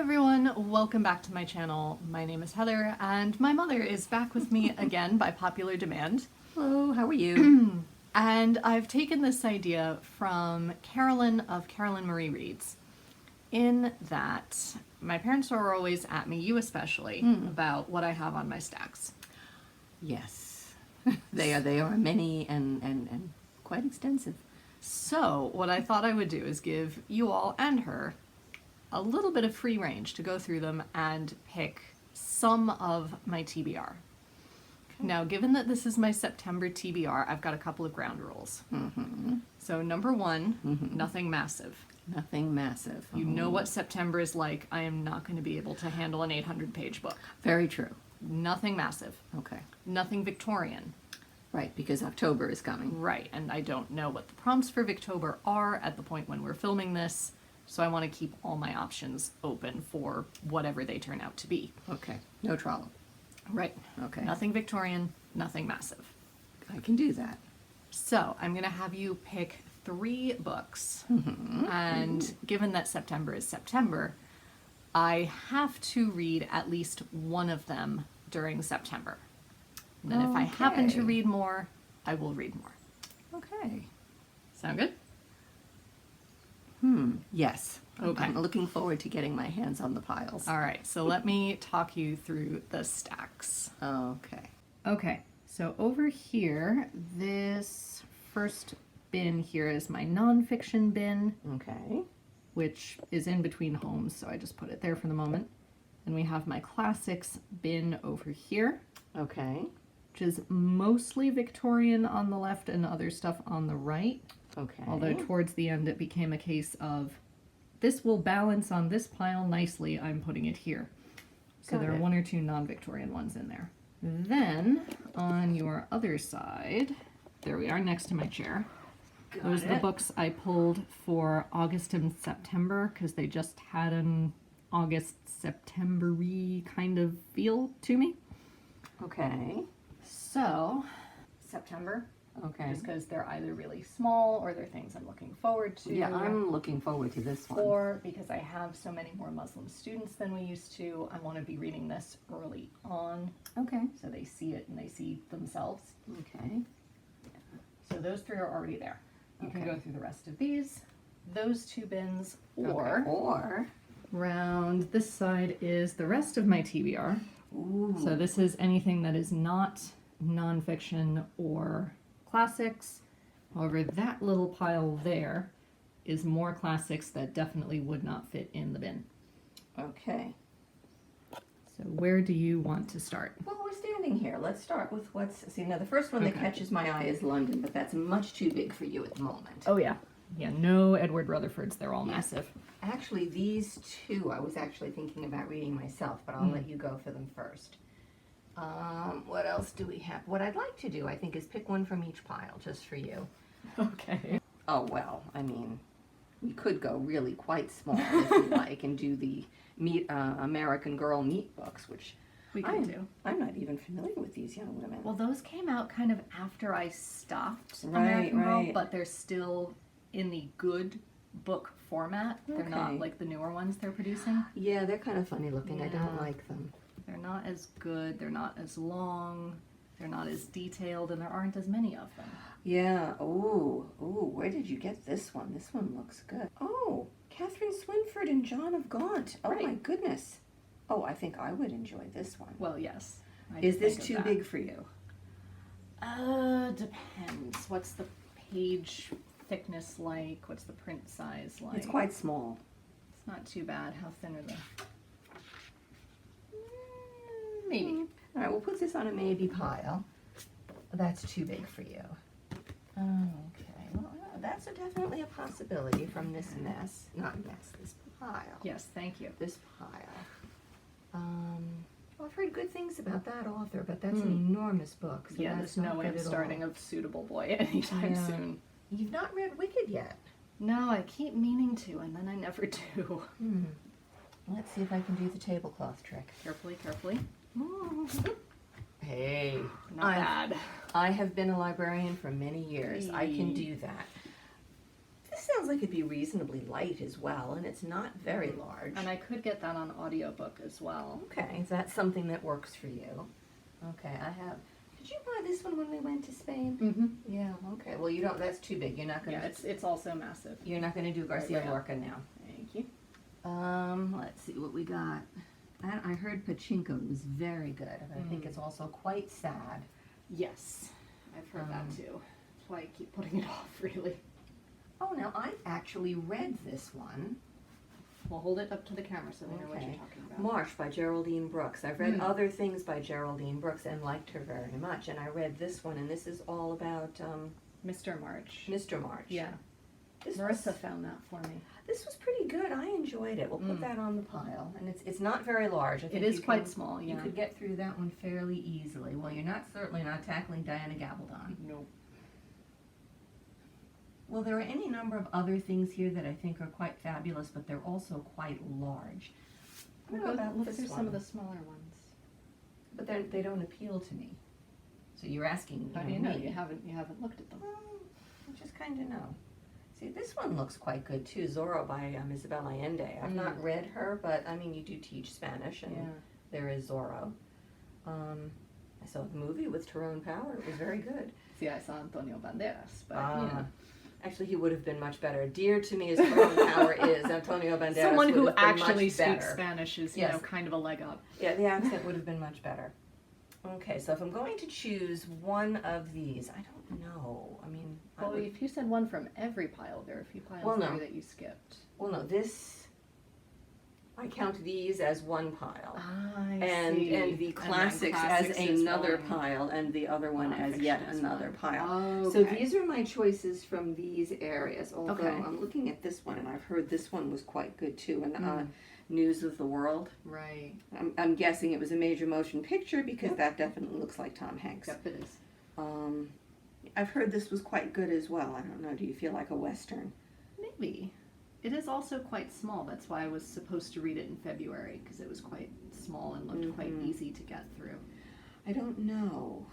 everyone, welcome back to my channel. My name is Heather and my mother is back with me again by popular demand. Hello, how are you? And I've taken this idea from Carolyn of Carolyn Marie Reads, in that my parents are always at me, you especially, about what I have on my stacks. Yes, they are many and quite extensive. So what I thought I would do is give you all and her a little bit of free range to go through them and pick some of my TBR. Okay. Now, given that this is my September TBR, I've got a couple of ground rules. So number one, nothing massive. Nothing massive. You know what September is like. I am not going to be able to handle an 800-page book. Very true. Nothing massive. Okay. Nothing Victorian. Right, because October is coming. Right, and I don't know what the prompts for Victober are at the point when we're filming this, so I want to keep all my options open for whatever they turn out to be. Okay, no trouble. Right. Okay. Nothing Victorian, nothing massive. I can do that. So I'm going to have you pick 3 books, and given that September is September, I have to read at least one of them during September. And then if I happen to Okay. read more, I will read more. Okay. Sound good? Yes. Okay. I'm looking forward to getting my hands on the piles. All right, so let me talk you through the stacks. Okay. Okay, so over here, this first bin here is my nonfiction bin, Okay. which is in between homes, so I just put it there for the moment. And we have my classics bin over here, Okay. which is mostly Victorian on the left and other stuff on the right. Okay. Although towards the end it became a case of, this will balance on this pile nicely, I'm putting it here. So Got there are it. 1 or 2 non-Victorian ones in there. Then, on your other side, there we are next to my chair. Those are the books I pulled for August and September, because they just had an August, September-y kind of feel to me. Okay. So, September, Okay. just because they're either really small or they're things I'm looking forward to. Yeah, I'm looking forward to this one. Or because I have so many more Muslim students than we used to, I want to be reading this early on Okay. so they see it and they see themselves. Okay. So those 3 are already there. You can Okay. go through the rest of these, those 2 bins, Okay. or Or. round this side is the rest of my TBR. Ooh. So this is anything that is not nonfiction or classics. However, that little pile there is more classics that definitely would not fit in the bin. Okay. So where do you want to start? Well, we're standing here. Let's start with see, now the first one that Okay. catches my eye is London, but that's much too big for you at the moment. Oh yeah. Yeah, no Edward Rutherfords, they're all Yeah. massive. Actually, these 2 I was actually thinking about reading myself, but I'll let you go for them first. What else do we have? What I'd like to do, I think, is pick one from each pile, just for you. Okay. Oh, well, I mean, we could go really quite small if you like, and do the American Girl meat books, which We could do. I'm not even familiar with these young women. Well, those came out kind of after I stopped Right, American Girl, right. but they're still in the good book format. They're not Okay. like the newer ones they're producing. Yeah, they're kind of funny looking. I don't Yeah. like them. They're not as good, they're not as long, they're not as detailed, and there aren't as many of them. Yeah. Oh, where did you get this one? This one looks good. Oh, Catherine Swinford and John of Gaunt. Oh Right. my goodness. Oh, I think I would enjoy this one. Well, yes. I Is did this think too of that. big for you? Depends. What's the page thickness like? What's the print size like? It's quite small. It's not too bad. How thin are they? Maybe. All right, we'll put this on a maybe pile. That's too big for you. Okay, well, that's definitely a possibility from this mess. Not mess, this pile. Yes, thank you. This pile. Well, I've heard good things about that author, but that's an enormous book. So Yeah, that's there's no not way good I'm at all. starting a Suitable Boy anytime Yeah. soon. You've not read Wicked yet. No, I keep meaning to, and then I never do. Let's see if I can do the tablecloth trick. Carefully, carefully. Hey, Not bad. I have been a librarian for many years. I can Hey. do that. This sounds like it'd be reasonably light as well, and it's not very large. And I could get that on audiobook as well. Okay, so that's something that works for you. Okay, I have. Did you buy this one when we went to Spain? Mm-hmm. Yeah. Okay. Well, you don't. That's too big. You're not gonna. Yeah, it's also massive. You're not gonna do Garcia Right. Lorca now. Thank you. Let's see what we got. I heard Pachinko was very good, and I think it's also quite sad. Yes, I've heard that too. That's why I keep putting it off, really. Oh, now I've actually read this one. We'll hold it up to the camera so they know what you're Okay. talking about. Marsh by Geraldine Brooks. I've read other things by Geraldine Brooks and liked her very much, and I read this one, and this is all about Mr. March. Mr. March. Yeah. This Marissa was, found that for me. this was pretty good. I enjoyed it. We'll put that on the pile, and it's not very large. I think It is you quite can- small, You yeah. could get through that one fairly easily. Well, you're certainly not tackling Diana Gabaldon. Nope. Well, there are any number of other things here that I think are quite fabulous, but they're also quite large. I don't know about Look this through one, some of the smaller ones. but they don't appeal to me. So you're asking, How do you know? me. You haven't looked at them. I just kind of know. See, this one looks quite good too. Zorro by Isabel Allende. I've not read her, but I mean, you do teach Spanish, and Yeah. there is Zorro. I saw the movie with Tyrone Power. It was very good. See, I saw Antonio Banderas, but you know. Actually, he would have been much better. Dear to me as Tyrone Power is, Antonio Banderas Someone who would have been actually much speaks better. Spanish is, Yes. kind of a leg up. Yeah, the accent would have been much better. Okay, so if I'm going to choose one of these, I don't know. I mean, I Well, would, if you said one from every pile, there are a few piles Well, no. there that you skipped. well, no, this, I count these as one pile. And And the classics as another pile, and the other one as Nonfiction yet as another one. pile. Okay. So these are my choices from these areas. Although Okay. I'm looking at this one, and I've heard this one was quite good too. And News of the World. Right. I'm guessing it was a major motion picture because that definitely looks like Tom Hanks. Yep, it is. I've heard this was quite good as well. I don't know. Do you feel like a Western? Maybe. It is also quite small. That's why I was supposed to read it in February, because it was quite small and looked quite easy to get through. I don't know.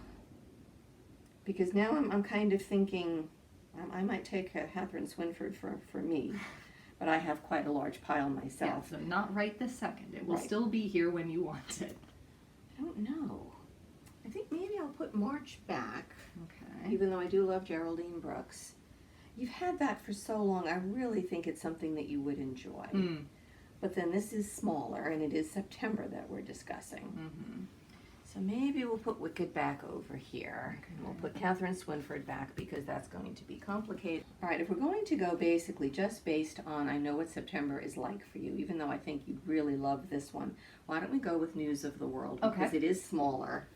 Because now I'm kind of thinking I might take Catherine Swinford for me. But I have quite a large pile Yeah, myself. so not right this second. It will Right. still be here when you want it. I don't know. I think maybe I'll put March back, Okay. even though I do love Geraldine Brooks. You've had that for so long, I really think it's something that you would enjoy. But then this is smaller, and it is September that we're discussing. So maybe we'll put Wicked back over here. And we'll put Catherine Swinford back because that's going to be complicated. All right, if we're going to go basically just based on I know what September is like for you, even though I think you'd really love this one, why don't we go with News of the World? Because Okay. it is smaller,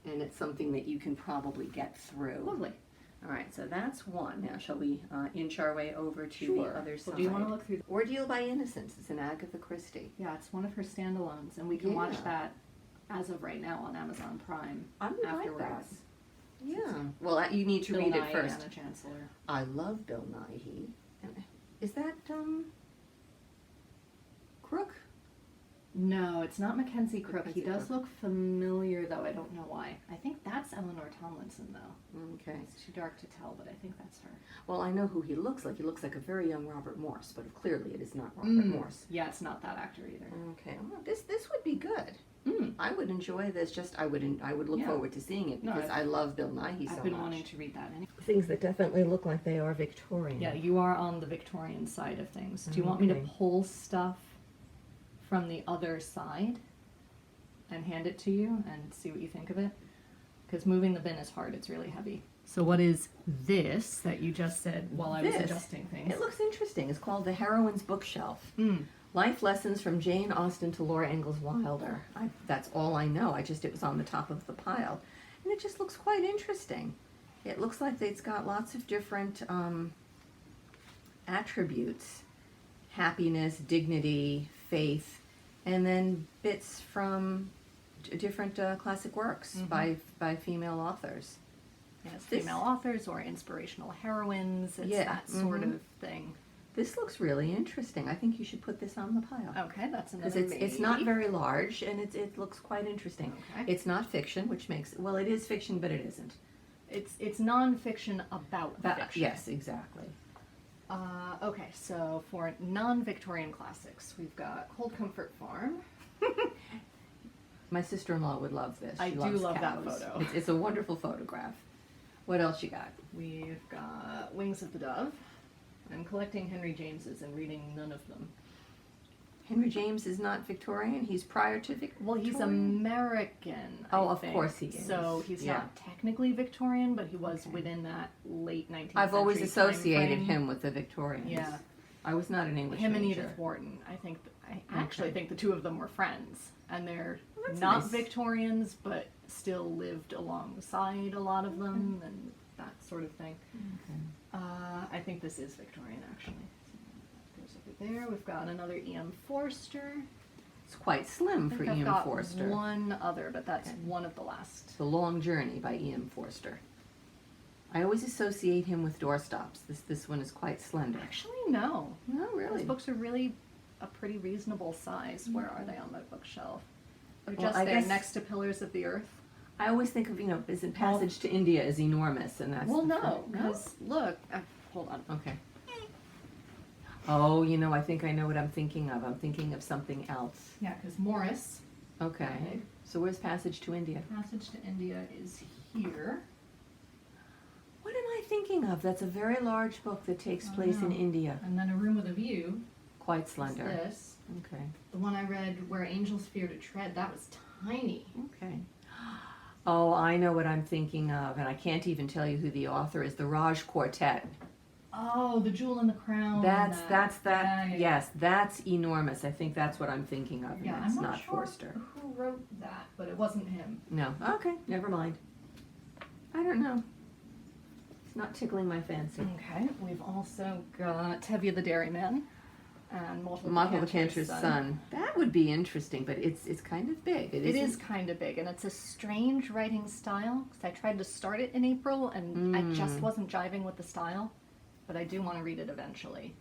and it's something that you can probably get through. Lovely. All right, so that's one. Now, shall we inch our way over to the other side? Well, do you want to look through? Ordeal by Innocence. It's an Agatha Christie. Yeah, it's one of her standalones, and we can watch Yeah. that as of right now on Amazon Prime. I would like afterwards. that. Yeah. Well, you need to Bill read Nighy it first. and the Chancellor. I love Bill Nighy. Is that Crook? No, it's not Mackenzie Crook. He Mackenzie does Crook. look familiar, though. I don't know why. I think that's Eleanor Tomlinson, though. Okay. It's too dark to tell, but I think that's her. Well, I know who he looks like. He looks like a very young Robert Morse, but clearly it is not Robert Morse. Yeah, it's not that actor either. Okay. Well, this would be good. Mm. I would enjoy this. I would look Yeah. forward to seeing it No, because I love Bill Nighy so I've been much. wanting to read that anyway. Things that definitely look like they are Victorian. Yeah, you are on the Victorian side of things. Do you want me to Okay. pull stuff from the other side and hand it to you and see what you think of it? Because moving the bin is hard. It's really heavy. So what is this that you just said while I was This? adjusting things? It looks interesting. It's called The Heroine's Bookshelf. Mm. Life Lessons from Jane Austen to Laura Ingalls Wilder. That's all I know. It was on the top of the pile. And it just looks quite interesting. It looks like it's got lots of different attributes. Happiness, dignity, faith, and then bits from different classic works by female authors. Yes, This- female authors or inspirational heroines. It's Yeah, that sort of thing. This looks really interesting. I think you should put this on the pile. Okay, that's Because another it's not maybe. very large, and it looks quite interesting. Okay. It's not fiction, which makes, well, it is fiction, but it isn't. It's nonfiction about fiction. Yes, exactly. Okay, so for non-Victorian classics, we've got Cold Comfort Farm. My sister-in-law would love this. I She do loves love that cows. photo. It's a wonderful photograph. What else you got? We've got Wings of the Dove. I'm collecting Henry Jameses and reading none of them. Henry James is not Victorian. He's prior to Victorian. Well, he's American. Oh, I of think. course he is. So he's Yeah. not technically Victorian, but he was Okay. within that late 19th I've always century associated timeframe. him with the Victorians. Yeah. I was not an English Him and major. Edith Wharton. I actually think the two of them were friends, and they're Well, that's not nice. Victorians, but still lived alongside a lot of them and that sort of thing. Okay. I think this is Victorian, actually. So that goes over there. We've got another E.M. Forster. It's quite slim I for think I've E.M. got Forster. one other, but that's Okay. one of the last. The Long Journey by E.M. Forster. I always associate him with doorstops. This one is quite slender. Actually, no. No, really. Those books are really a pretty reasonable size. Where are they on my bookshelf? They're Well, just I there guess- next to Pillars of the Earth. I always think of, isn't Passage to India is enormous, and that's Well, the no, front. because look, hold on. Okay. Oh, I think I know what I'm thinking of. I'm thinking of something else. Yeah, because Morris, Okay. So where's Passage to India? Passage to India is here. What am I thinking of? That's a very large book that takes place in know. India. And then A Room with a View Quite is slender. this. Okay. The one I read, Where Angels Fear to Tread, that was tiny. Okay. Oh, I know what I'm thinking of, and I can't even tell you who the author is. The Raj Quartet. Oh, The Jewel in the Crown. That's Yeah, yeah. yes, that's enormous. I think that's what I'm thinking of, and Yeah, that's I'm not sure Forster. who wrote that, but it wasn't him. No. Okay, never mind. I don't know. It's not tickling my fancy. Okay, we've also got Tevye the Dairyman and Multiple Michael Cantor's McCanter's son. That would be interesting, but it's kind of big. It isn't- is kind of big, and it's a strange writing style, because I tried to start it in April, and I just wasn't jiving with the style, but I do want to read it eventually.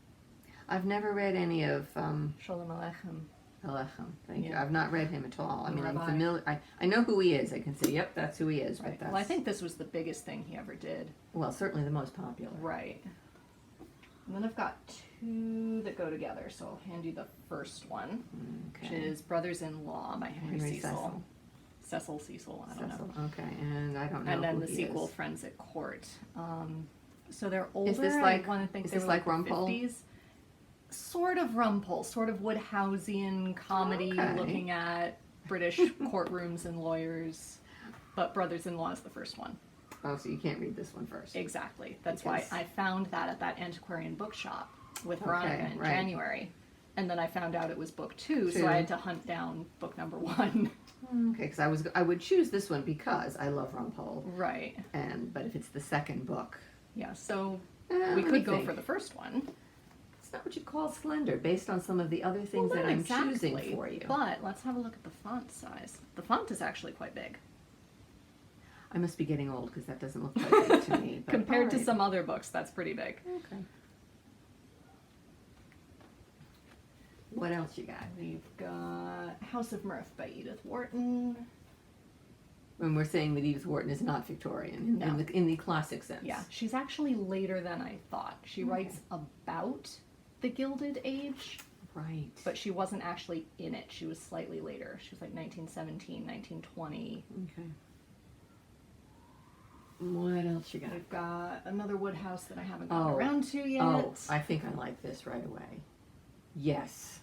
I've never read any of Sholem Aleichem. Alechem. Thank you. Yeah. I've not read him at all. I mean, Nor I'm have I. familiar. I know who he is. I can say, yep, that's who he is. Right. But that's Well, I think this was the biggest thing he ever did. well, certainly the most popular. Right. And then I've got two that go together, so I'll hand you the first one, which Okay. is Brothers-in-Law by Henry Cecil. Cecil. Cecil, I don't know. Cecil. Okay, and I don't know. And then who the he sequel, is. Friends at Court. So they're older. Is this I like- want to think is they this were like the Rumpole? 50s. Sort of Rumpole, sort of Woodhouseian comedy, Okay. looking at British courtrooms and lawyers. But Brothers-in-Law is the first one. Oh, so you can't read this one first. Exactly. That's Because- why I found that at that antiquarian bookshop with Okay, Veronica in right. January. And then I found out it was book two, Two. so I had to hunt down book number one. Okay, because I would choose this one because I love Rumpole, Right. but if it's the second book, Yeah, so we we could go for the first one. It's not what you'd call slender, based on some of the other things Well, that not I'm exactly, choosing for you. But let's have a look at the font size. The font is actually quite big. I must be getting old because that doesn't look quite big to me. But Compared to alright. some other books, that's pretty big. Okay. What else you got? We've got House of Mirth by Edith Wharton. When we're saying that Edith Wharton is not Victorian No. in the classic sense. Yeah, she's actually later than I thought. She Okay. writes about the Gilded Age, Right. but she wasn't actually in it. She was slightly later. She was like 1917, 1920. Okay. What else you got? We've got another Woodhouse that I haven't gotten Oh. around to yet. Oh, I think I like this right away. Yes.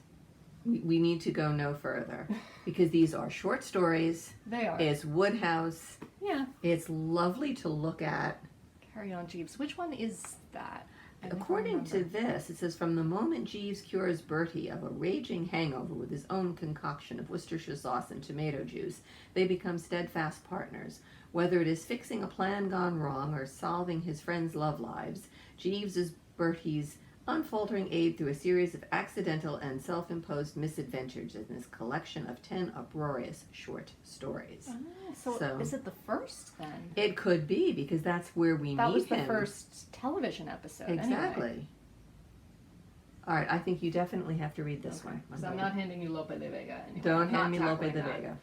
We need to go no further because these are short stories. They are. It's Woodhouse. Yeah. It's lovely to look at. Carry On Jeeves. Which one is that? I never According to remember. this, it says from the moment Jeeves cures Bertie of a raging hangover with his own concoction of Worcestershire sauce and tomato juice, they become steadfast partners. Whether it is fixing a plan gone wrong or solving his friends' love lives, Jeeves is Bertie's unfaltering aid through a series of accidental and self-imposed misadventures in this collection of 10 uproarious short stories. Oh, so, So- is it the first then? It could be because that's where we That meet was the him. first television episode. Exactly. Anyway. All right, I think you definitely have to read this one. Because I'm not handing you Lope de Vega anymore. Don't I'm not hand me Lope tackling de that. Vega.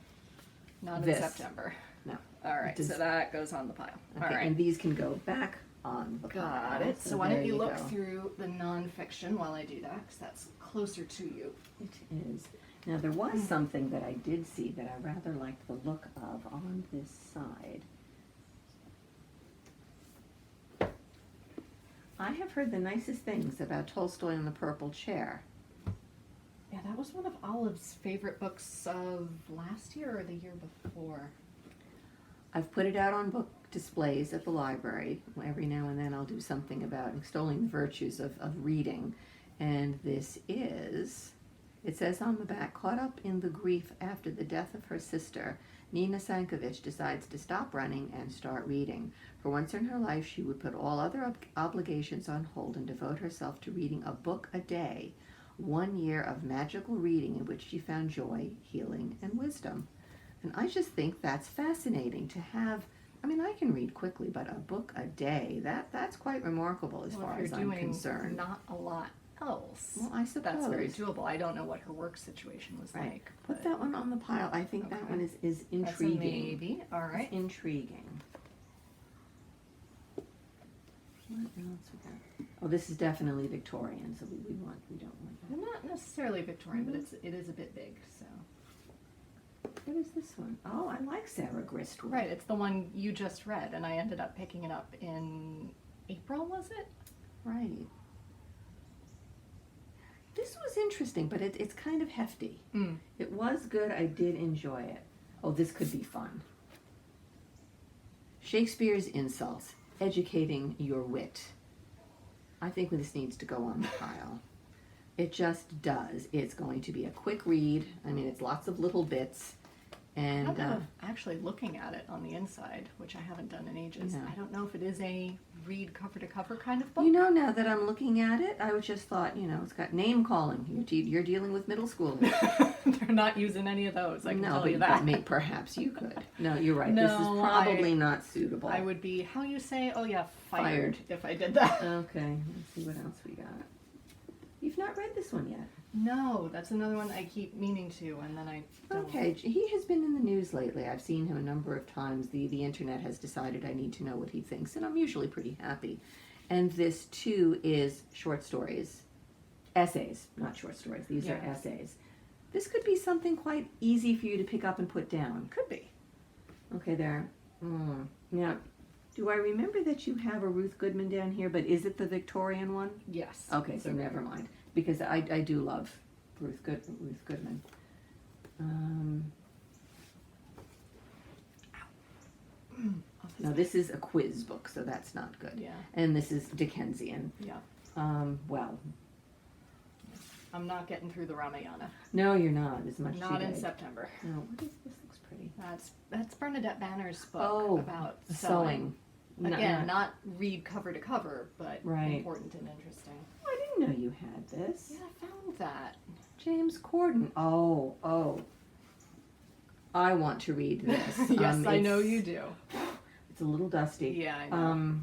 Not in This. September. No. All right, Does- so that goes on the pile. Okay, All right. and these can go back on the Got pile. it. So why don't there you look go. through the nonfiction while I do that, because that's closer to you. It is. Now there was something that I did see that I rather liked the look of on this side. I have heard the nicest things about Tolstoy and the Purple Chair. Yeah, that was one of Olive's favorite books of last year or the year before. I've put it out on book displays at the library. Every now and then I'll do something about extolling the virtues of reading. And this is, it says on the back, caught up in the grief after the death of her sister, Nina Sankovich decides to stop running and start reading. For once in her life, she would put all other obligations on hold and devote herself to reading a book a day. 1 year of magical reading in which she found joy, healing, and wisdom. And I just think that's fascinating to have. I mean, I can read quickly, but a book a day, that's quite remarkable as far as I'm concerned. Not a lot else. Well, I suppose. That's very doable. I don't know what her work situation was Right. like. Put that one on the pile. I think that Okay. one is intriguing. That's a maybe. All right. It's intriguing. What else we got? Oh, this is definitely Victorian, so we don't want that. Well, not necessarily Victorian, but it is a bit big. So. What is this one? Oh, I like Sarah Gristwood. Right. It's the one you just read, and I ended up picking it up in April. Was it? Right. This was interesting, but it's kind of hefty. It was good. I did enjoy it. Oh, this could be fun. Shakespeare's Insults, Educating Your Wit. I think this needs to go on the pile. It just does. It's going to be a quick read. I mean, it's lots of little bits. And I don't know if actually looking at it on the inside, which I haven't done in ages, No. I don't know if it is a read cover to cover kind of book. you know, now that I'm looking at it, I just thought, it's got name calling. You're dealing with middle schoolers. They're not using any of those, I can No, tell but you that. perhaps you could. No, you're right. This is No, probably not suitable. I would be, how you say, oh yeah, Fired. fired if I did that. Okay, let's see what else we got. You've not read this one yet. No, that's another one I keep meaning to, and then I don't. Okay, he has been in the news lately. I've seen him a number of times. The internet has decided I need to know what he thinks, and I'm usually pretty happy. And this too is short stories, essays, not short stories. These are Yeah. essays. This could be something quite easy for you to pick up and put down. Could be. Okay, there. Now, do I remember that you have a Ruth Goodman down here, but is it the Victorian one? Yes. Okay, so never mind, because I do love Ruth Goodman. No, this is a quiz book, so that's not good. Yeah. And this is Dickensian. Yeah. Well, I'm not getting through the Ramayana. no, you're not as much Not in today. September. No, what is this? Looks pretty. That's Bernadette Banner's book Oh, about sewing. Again, not read cover to cover, but Right. important and interesting. I didn't know you had this. Yeah, I found that. James Corden. Oh. I want to read this. Yes, I know you do. It's a little dusty. Yeah, I know.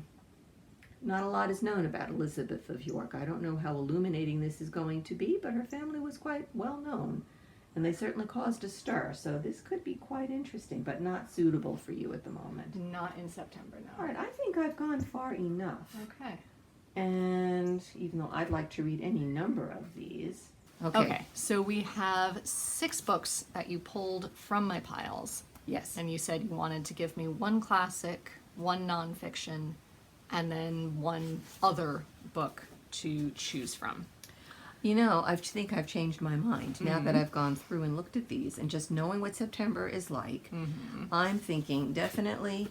Not a lot is known about Elizabeth of York. I don't know how illuminating this is going to be, but her family was quite well known, and they certainly caused a stir, so this could be quite interesting, but not suitable for you at the moment. Not in September, no. All right, I think I've gone far enough. Okay. And even though I'd like to read any number of these. Okay, so we have 6 books that you pulled from my piles. Yes. And you said you wanted to give me 1 classic, 1 nonfiction, and then 1 other book to choose from. I think I've changed my mind now that I've gone through and looked at these, and just knowing what September is like, I'm thinking definitely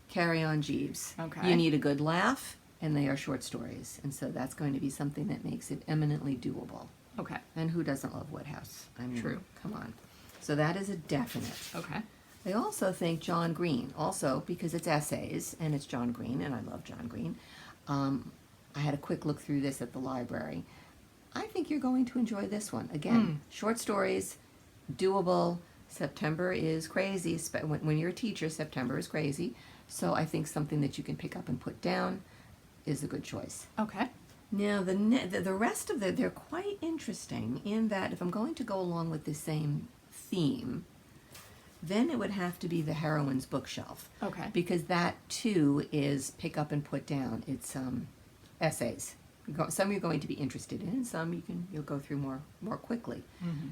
Carry On Jeeves. Okay. You need a good laugh, and they are short stories, and so that's going to be something that makes it eminently doable. Okay. And who doesn't love Woodhouse? I mean, True. Come on. So that is a definite. Okay. I also think John Green, also because it's essays, and it's John Green, and I love John Green. I had a quick look through this at the library. I think you're going to enjoy this one. Again, short stories, doable. September is crazy. When you're a teacher, September is crazy. So I think something that you can pick up and put down is a good choice. Okay. Now, the rest of they're quite interesting in that if I'm going to go along with the same theme, then it would have to be the heroine's bookshelf. Okay. Because that too is pick up and put down. It's essays. Some you're going to be interested in, and some you'll go through more quickly.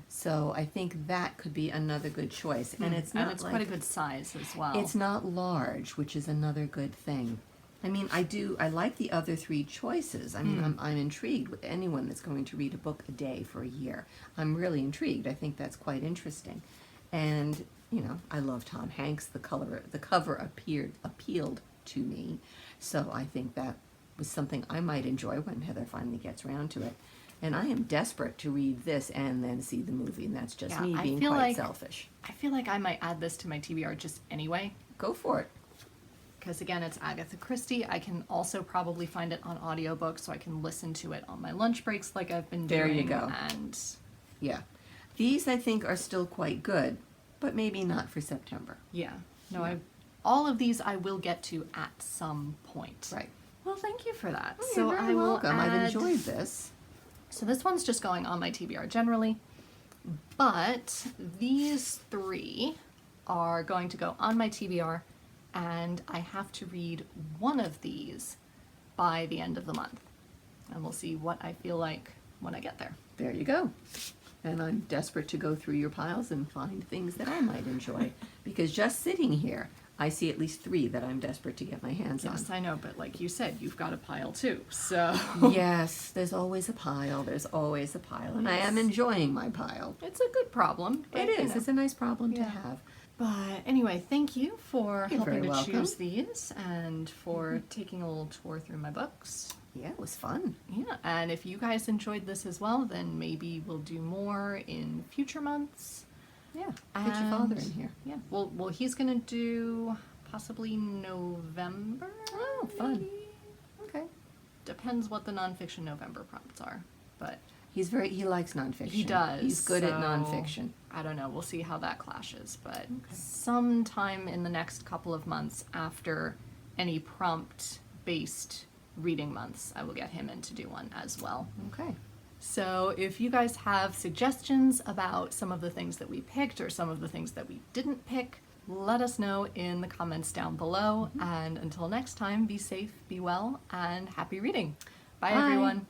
So I think that could be another good choice, and it's not it's quite a good size as well. It's not large, which is another good thing. I mean, I like the other three choices. I mean, I'm intrigued with anyone that's going to read a book a day for a year. I'm really intrigued. I think that's quite interesting, and I love Tom Hanks. The cover appealed to me, so I think that was something I might enjoy when Heather finally gets around to it. And I am desperate to read this and then see the movie, and that's just me being quite selfish. I feel like I might add this to my TBR just anyway. Go for it. Because again, it's Agatha Christie. I can also probably find it on audiobook, so I can listen to it on my lunch breaks like I've been doing. There you go. And yeah. These I think are still quite good, but maybe not for September. Yeah. No, all of these I will get to at some point. Right. Well, thank you for that. Oh, you're very welcome. I've enjoyed this. So this one's just going on my TBR generally, but these three are going to go on my TBR, and I have to read one of these by the end of the month. And we'll see what I feel like when I get there. There you go. And I'm desperate to go through your piles and find things that I might enjoy, because just sitting here, I see at least 3 that I'm desperate to get my hands on. Yes, I know, but like you said, you've got a pile too, so... Yes, there's always a pile, and I am enjoying my pile. It's a good problem. It is, it's a nice problem to have. But anyway, thank you for You're helping very to welcome. choose these and for taking a little tour through my books. Yeah, it was fun. Yeah, and if you guys enjoyed this as well, then maybe we'll do more in future months. Yeah, get your father in here. Yeah, well, he's gonna do possibly November. Oh, fun. maybe? Okay. Depends what the nonfiction November prompts are, but He likes nonfiction. he does. He's good at so nonfiction. I don't know. We'll see how that clashes, but sometime in the next couple of months after any prompt-based reading months, I will get him in to do one as well. Okay. So if you guys have suggestions about some of the things that we picked or some of the things that we didn't pick, let us know in the comments down below. And until next time, be safe, be well, and happy reading. Bye. Bye. Everyone.